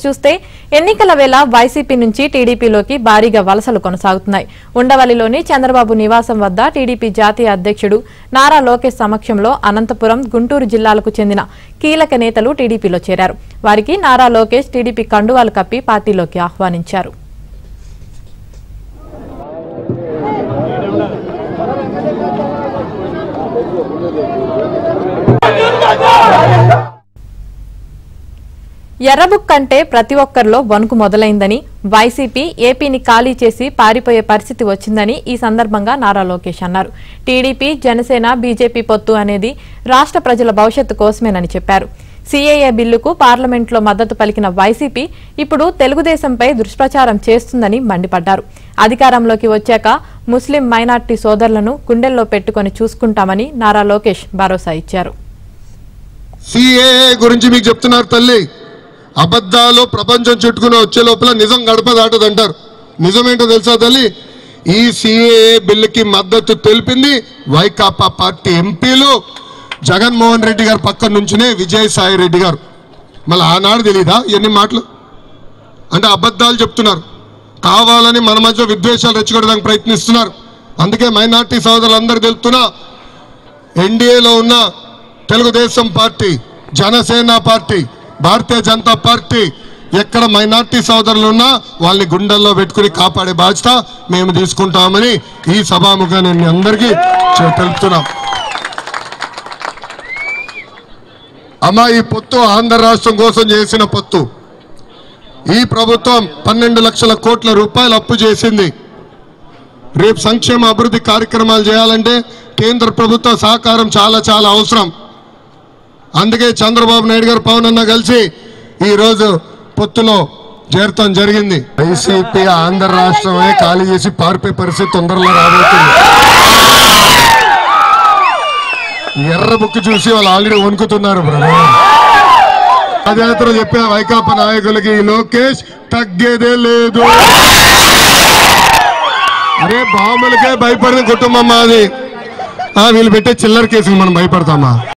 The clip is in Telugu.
చూస్తే ఎన్నికల వేళ వైసీపీ నుంచి టీడీపీలోకి భారీగా వలసలు కొనసాగుతున్నాయి. ఉండవల్లిలోని చంద్రబాబు నివాసం వద్ద టీడీపీ జాతీయ అధ్యక్షుడు నారా లోకేష్ సమక్షంలో అనంతపురం, గుంటూరు జిల్లాలకు చెందిన కీలక నేతలు టీడీపీలో చేరారు. వారికి నారా లోకేష్ టీడీపీ కండువాలు కప్పి పార్టీలోకి ఆహ్వానించారు. ఎర్రబుక్ అంటే ప్రతి ఒక్కరిలో వణుకు మొదలైందని, వైసీపీ ఏపీని ఖాళీ చేసి పారిపోయే పరిస్థితి వచ్చిందని ఈ సందర్భంగా నారా లోకేష్ అన్నారు. టీడీపీ, జనసేన, బీజేపీ పొత్తు అనేది రాష్ట్ర ప్రజల భవిష్యత్తు కోసమేనని చెప్పారు. సీఏఏ బిల్లుకు పార్లమెంట్లో మద్దతు పలికిన వైసీపీ ఇప్పుడు తెలుగుదేశంపై దుష్ప్రచారం చేస్తుందని మండిపడ్డారు. అధికారంలోకి వచ్చాక ముస్లిం మైనార్టీ సోదరులను గుండెల్లో పెట్టుకుని చూసుకుంటామని నారా లోకేష్ భరోసా ఇచ్చారు. సీఏఏ గురించి మీకు చెప్తున్నారు తల్లి, అబద్ధాలు ప్రపంచం చుట్టుకుని వచ్చే లోపల నిజం గడప దాటదంటారు. నిజమేంటో తెలుసా తల్లి? ఈ సీఏఏ బిల్లుకి మద్దతు తెలిపింది వైకాపా పార్టీ ఎంపీలు జగన్మోహన్ రెడ్డి గారు పక్కన నుంచునే విజయసాయి రెడ్డి గారు. మళ్ళీ ఆనాడు తెలీదా ఎన్ని మాటలు? అంటే అబద్ధాలు చెప్తున్నారు, కావాలని మన మధ్య విద్వేషాలు రెచ్చగొట్టడానికి ప్రయత్నిస్తున్నారు. అందుకే మైనార్టీ సోదరులందరూ తెలుపుతున్నా, ఎన్డీఏలో ఉన్న Telugu Desam party, Janasena party, Bharatiya Janata party ఎక్కడ మైనార్టీ సోదరులు ఉన్నా వాళ్ళని గుండెల్లో పెట్టుకుని కాపాడే బాధ్యత మేము తీసుకుంటామని ఈ సభాముఖంగా నేను అందరికీ తెలుపుతున్నాం. అమ్మా, ఈ పొత్తు ఆంధ్ర రాష్ట్రం కోసం చేసిన పొత్తు. ఈ ప్రభుత్వం 12 లక్షల కోట్ల రూపాయలు అప్పు చేసింది. రేపు సంక్షేమ అభివృద్ధి కార్యక్రమాలు చేయాలంటే కేంద్ర ప్రభుత్వ సహకారం చాలా చాలా అవసరం. అందుకే చంద్రబాబు నాయుడు గారు, పవన్ అన్న కలిసి ఈరోజు పొత్తులో చేరటం జరిగింది. వైసీపీ ఆంధ్ర రాష్ట్రమే ఖాళీ చేసి పారిపోయే పరిస్థితి తొందరలో రాబోతుంది. ఎర్ర బుక్ చూసి వాళ్ళు ఆల్రెడీ వణుకుతున్నారు. పాదయాత్ర చెప్పిన వైకాపా నాయకులకి లోకేష్ తగ్గేదే లేదు. అరే బాంబులకే భయపడిన కుటుంబం మాది. వీళ్ళు పెట్టే చిల్లర కేసులు మనం భయపడతామా?